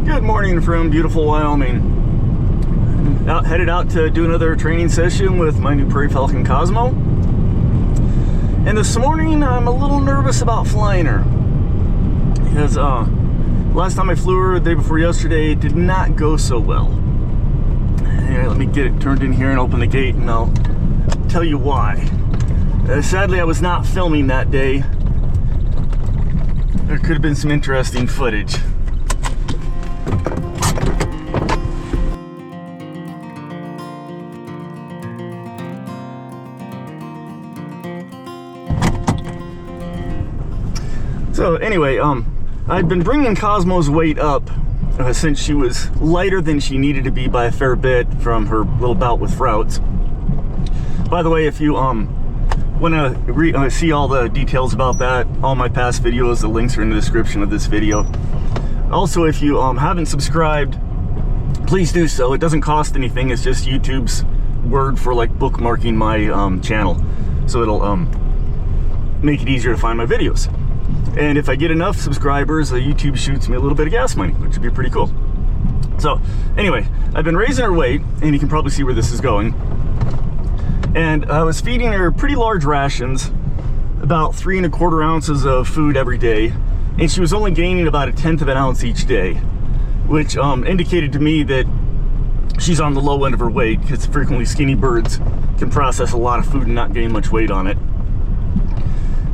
Good morning from beautiful Wyoming. Headed out to do another training session with my new Prairie Falcon Cosmo. And this morning I'm a little nervous about flying her. Because last time I flew her, the day before yesterday, it did not go so well. Anyway, let me get it turned in here and open the gate and I'll tell you why. Sadly, I was not filming that day. There could have been some interesting footage. So anyway, I've been bringing Cosmo's weight up since she was lighter than she needed to be by a fair bit from her little bout with Frouts. By the way, if you want to see all the details about that, all my past videos, the links are in the description of this video. Also, if you haven't subscribed, please do so. It doesn't cost anything. It's just YouTube's word for like bookmarking my channel, so it'll make it easier to find my videos. And if I get enough subscribers, YouTube shoots me a little bit of gas money, which would be pretty cool. So anyway, I've been raising her weight, and you can probably see where this is going. And I was feeding her pretty large rations, about 3 1/4 ounces of food every day, and she was only gaining about 1/10 of an ounce each day, which indicated to me that she's on the low end of her weight, because frequently skinny birds can process a lot of food and not gain much weight on it.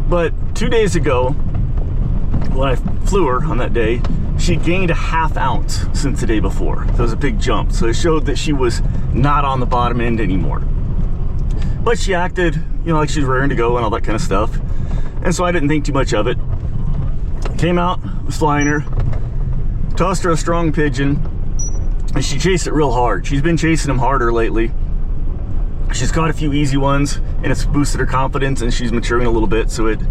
But 2 days ago, when I flew her on that day, she gained a 1/2 ounce since the day before. So it was a big jump. So it showed that she was not on the bottom end anymore. But she acted, you know, like she was raring to go and all that kind of stuff. And so I didn't think too much of it. Came out, was flying her, tossed her a strong pigeon, and she chased it real hard. She's been chasing them harder lately. She's caught a few easy ones, and it's boosted her confidence, and she's maturing a little bit, so it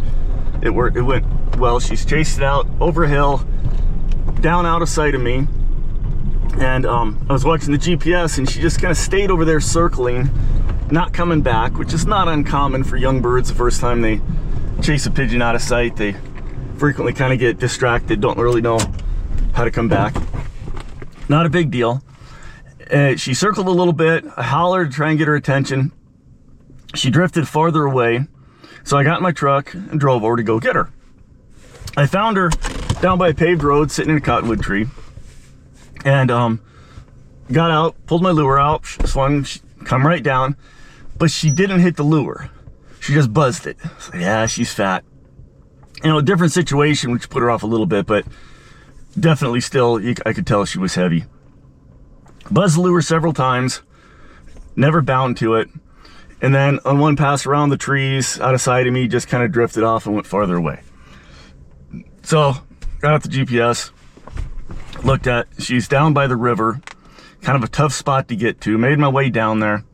worked. It went well. She's chased it out over a hill, down out of sight of me, and I was watching the GPS, and she just kind of stayed over there circling, not coming back, which is not uncommon for young birds. The first time they chase a pigeon out of sight, they frequently kind of get distracted, don't really know how to come back. Not a big deal. She circled a little bit. I hollered to try and get her attention. She drifted farther away, so I got in my truck and drove over to go get her. I found her down by a paved road sitting in a cottonwood tree, and got out, pulled my lure out, swung, come right down, but she didn't hit the lure. She just buzzed it. So, yeah, she's fat. You know, a different situation, which put her off a little bit, but definitely still, I could tell she was heavy. Buzzed the lure several times, never bound to it, and then on one pass around the trees out of sight of me, just kind of drifted off and went farther away. So got out the GPS, looked at, she's down by the river, kind of a tough spot to get to, made my way down there,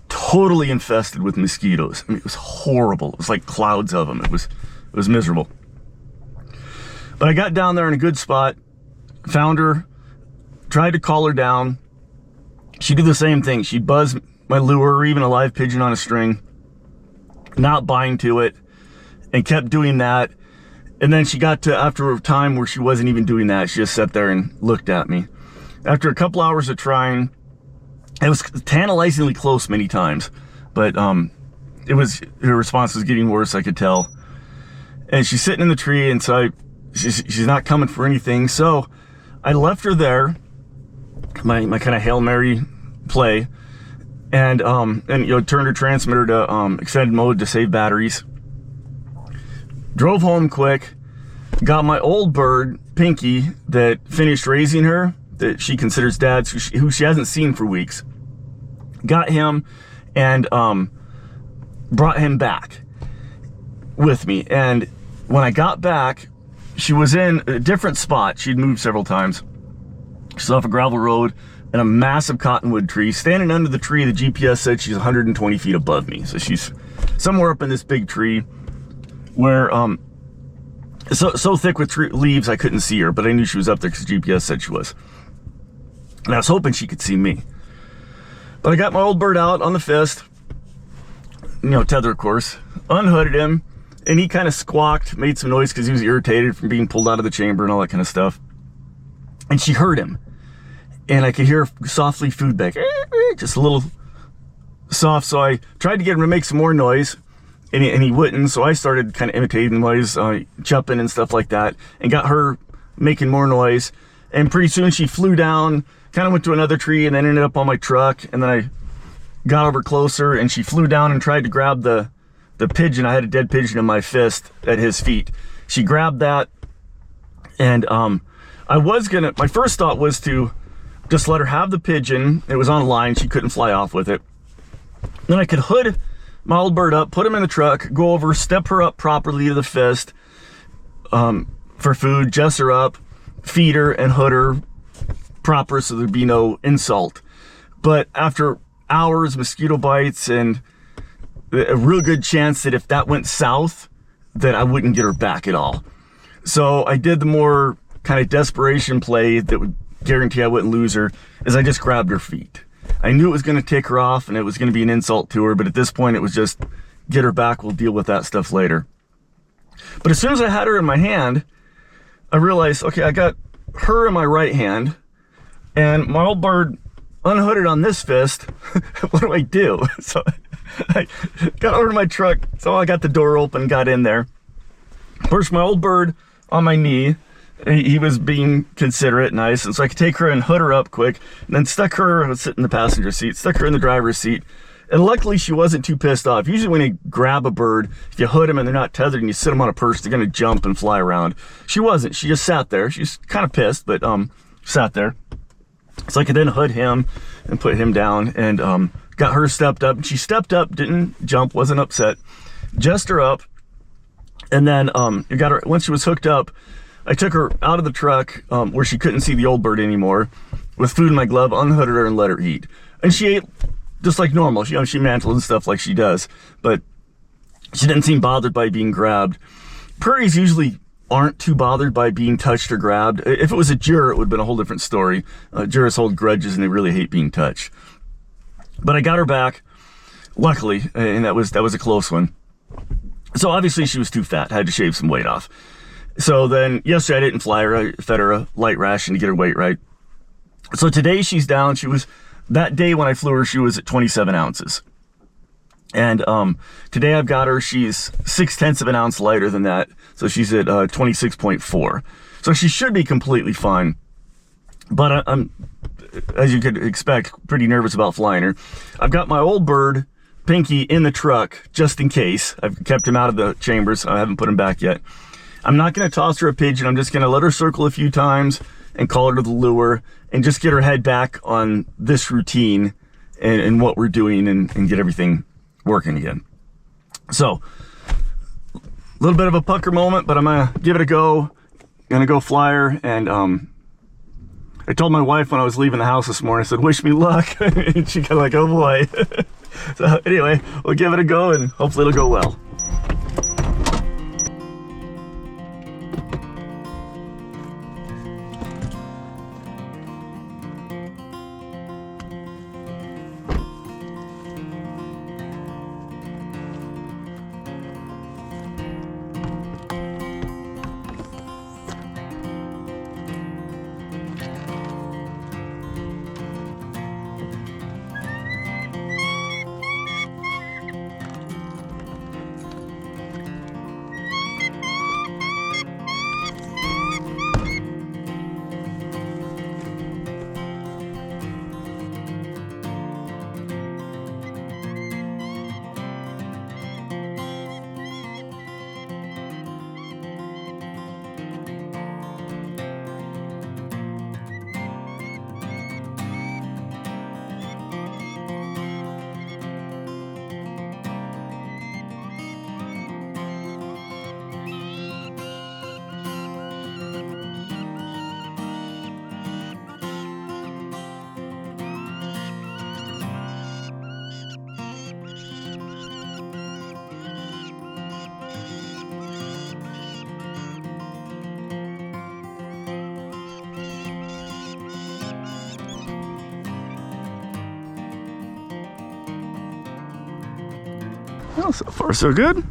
totally infested with mosquitoes. I mean, it was horrible. It was like clouds of them. It was miserable. But I got down there in a good spot, found her, tried to call her down. She'd do the same thing. She'd buzz my lure or even a live pigeon on a string, not bind to it, and kept doing that. And then she got to, after a time where she wasn't even doing that, she just sat there and looked at me. After a couple hours of trying, it was tantalizingly close many times, but her response was getting worse, I could tell. And she's sitting in the tree, and so she's not coming for anything. So I left her there, my kind of Hail Mary play, and you know, turned her transmitter to extended mode to save batteries. Drove home quick, got my old bird, Pinky, that finished raising her, that she considers dad's, who she hasn't seen for weeks. Got him and brought him back with me. And when I got back, she was in a different spot. She'd moved several times. She's off a gravel road and a massive cottonwood tree. Standing under the tree, the GPS said she's 120 feet above me. So she's somewhere up in this big tree where so thick with leaves I couldn't see her, but I knew she was up there because the GPS said she was. And I was hoping she could see me. But I got my old bird out on the fist, you know, tether of course, unhooded him, and he kind of squawked, made some noise because he was irritated from being pulled out of the chamber and all that kind of stuff. and she heard him. And I could hear softly food back, just a little soft. So I tried to get him to make some more noise, and he wouldn't. So I started kind of imitating the noise, jumping and stuff like that, and got her making more noise. And pretty soon she flew down, kind of went to another tree, and then ended up on my truck. And then I got over closer, and she flew down and tried to grab the pigeon. I had a dead pigeon in my fist at his feet. She grabbed that, and my first thought was to just let her have the pigeon. It was on a line, she couldn't fly off with it. Then I could hood my old bird up, put him in the truck, go over, step her up properly to the fist for food, jess her up, feed her, and hood her proper so there'd be no insult. But after hours, mosquito bites, and a real good chance that if that went south, that I wouldn't get her back at all. So I did the more kind of desperation play that would guarantee I wouldn't lose her, is I just grabbed her feet. I knew it was going to take her off and it was going to be an insult to her, but at this point it was just get her back, we'll deal with that stuff later. But as soon as I had her in my hand, I realized, okay, I got her in my right hand and my old bird unhooded on this fist. What do I do? So I got over to my truck, so I got the door open, got in there, pushed my old bird on my knee. He was being considerate, nice, and so I could take her and hood her up quick, and then stuck her, I was sitting in the passenger seat, stuck her in the driver's seat, and luckily she wasn't too pissed off. Usually when you grab a bird, if you hood them and they're not tethered and you sit them on a perch, they're gonna jump and fly around. She wasn't, she just sat there. She's kind of pissed, but sat there. So I could then hood him and put him down, and got her stepped up. She stepped up, didn't jump, wasn't upset, jessed her up, and then got her, once she was hooked up, I took her out of the truck where she couldn't see the old bird anymore, with food in my glove, unhooded her and let her eat. And she ate just like normal. She mantled and stuff like she does, but she didn't seem bothered by being grabbed. Prairies usually aren't too bothered by being touched or grabbed. If it was a juror, it would have been a whole different story. Jurors hold grudges and they really hate being touched. But I got her back, luckily, and that was a close one. So obviously she was too fat, had to shave some weight off. So then yesterday I didn't fly her, I fed her a light ration to get her weight right. So today she's down, that day when I flew her, she was at 27 ounces. And today I've got her, she's 0.6 of an ounce lighter than that. So she's at 26.4. So she should be completely fine. But I'm, as you could expect, pretty nervous about flying her. I've got my old bird, Pinky, in the truck, just in case. I've kept him out of the chambers, I haven't put him back yet. I'm not gonna toss her a pigeon, I'm just gonna let her circle a few times and call her to the lure and just get her head back on this routine and what we're doing and get everything working again. So, a little bit of a pucker moment, but I'm gonna give it a go. Gonna go fly her, and I told my wife when I was leaving the house this morning, I said, wish me luck, and she kind of like, oh boy. So anyway, we'll give it a go and hopefully it'll go well. Well, so far so good.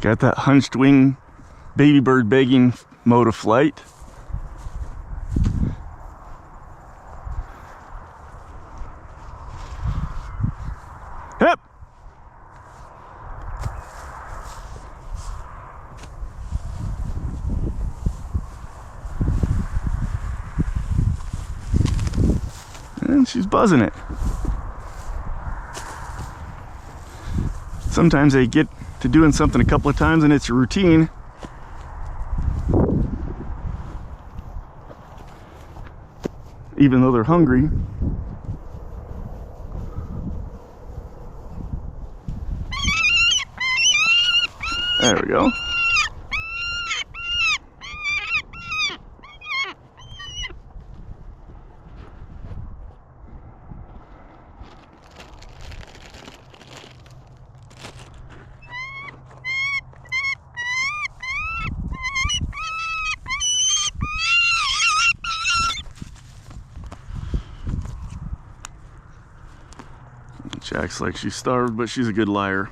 Got that hunched wing baby bird begging mode of flight. Hip! And she's buzzing it. Sometimes they get to doing something a couple of times and it's a routine. Even though they're hungry. There we go. She acts like she's starved, but she's a good liar.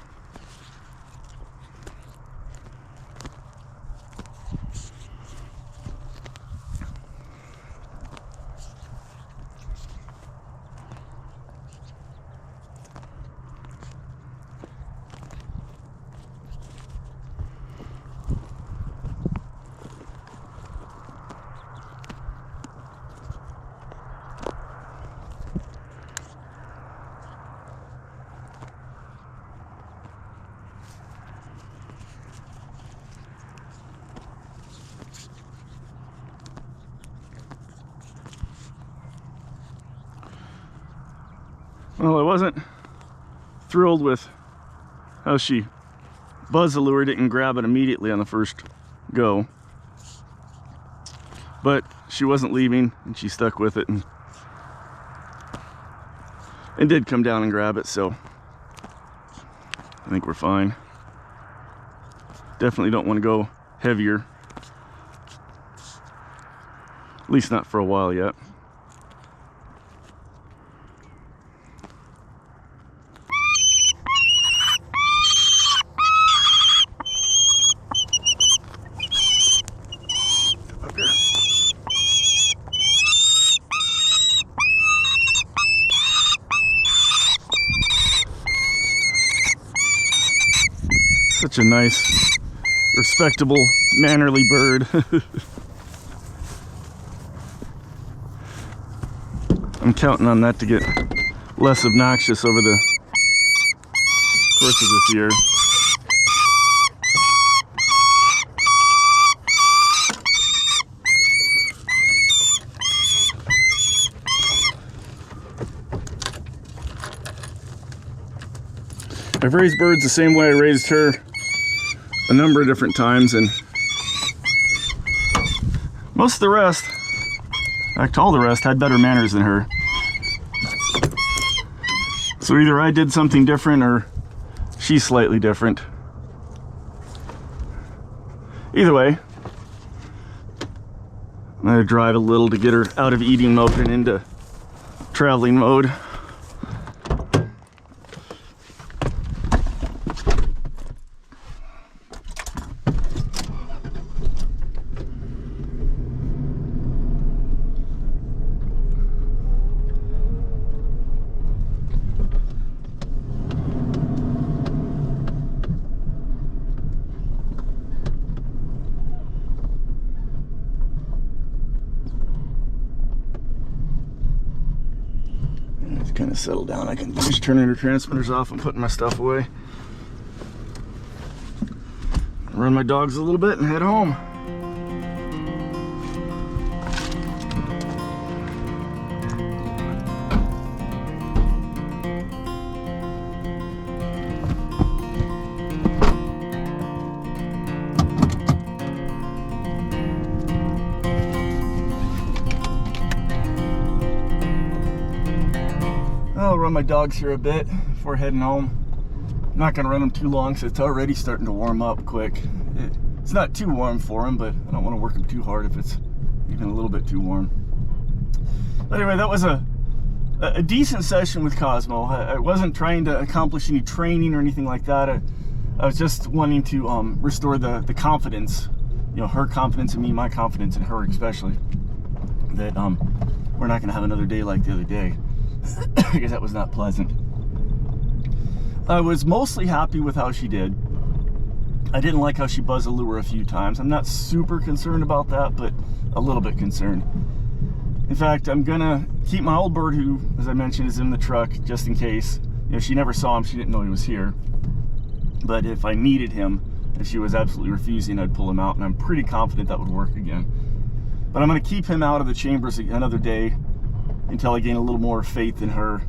Well, I wasn't thrilled with how she buzzed the lure, didn't grab it immediately on the first go. But she wasn't leaving and she stuck with it and did come down and grab it, so I think we're fine. Definitely don't want to go heavier. At least not for a while yet. Such a nice, respectable, mannerly bird. I'm counting on that to get less obnoxious over the course of this year. I've raised birds the same way I raised her a number of different times, and most of the rest, in fact all the rest, had better manners than her. So either I did something different or she's slightly different. Either way, I'm gonna drive a little to get her out of eating mode and into traveling mode. Kind of settle down. I can finish turning her transmitters off and putting my stuff away. Run my dogs a little bit and head home. I'll run my dogs here a bit before heading home. I'm not going to run them too long, so it's already starting to warm up quick. It's not too warm for them, but I don't want to work them too hard if it's even a little bit too warm. But anyway, that was a decent session with Cosmo. I wasn't trying to accomplish any training or anything like that. I was just wanting to restore the confidence, you know, her confidence in me, my confidence in her especially, that we're not going to have another day like the other day, because that was not pleasant. I was mostly happy with how she did. I didn't like how she buzzed the lure a few times. I'm not super concerned about that, but a little bit concerned. In fact, I'm gonna keep my old bird, who, as I mentioned, is in the truck, just in case. You know, she never saw him, she didn't know he was here. But if I needed him, if she was absolutely refusing, I'd pull him out, and I'm pretty confident that would work again. But I'm gonna keep him out of the chambers another day until I gain a little more faith in her.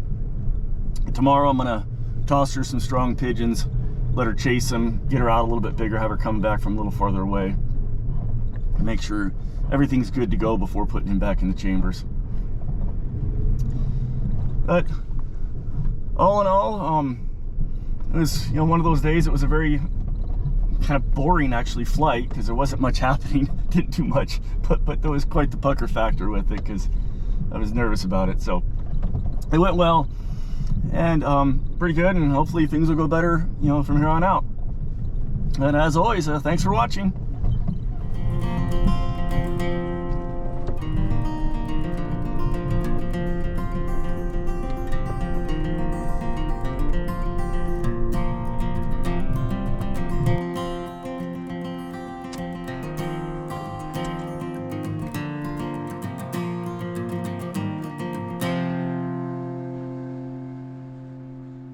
And tomorrow I'm gonna toss her some strong pigeons, let her chase them, get her out a little bit bigger, have her come back from a little farther away, and make sure everything's good to go before putting him back in the chambers. But all in all, it was, you know, one of those days. It was a very kind of boring, actually, flight, because there wasn't much happening. Didn't do much, but there was quite the pucker factor with it, because I was nervous about it. So it went well, and pretty good, and hopefully things will go better, you know, from here on out. And as always, thanks for watching.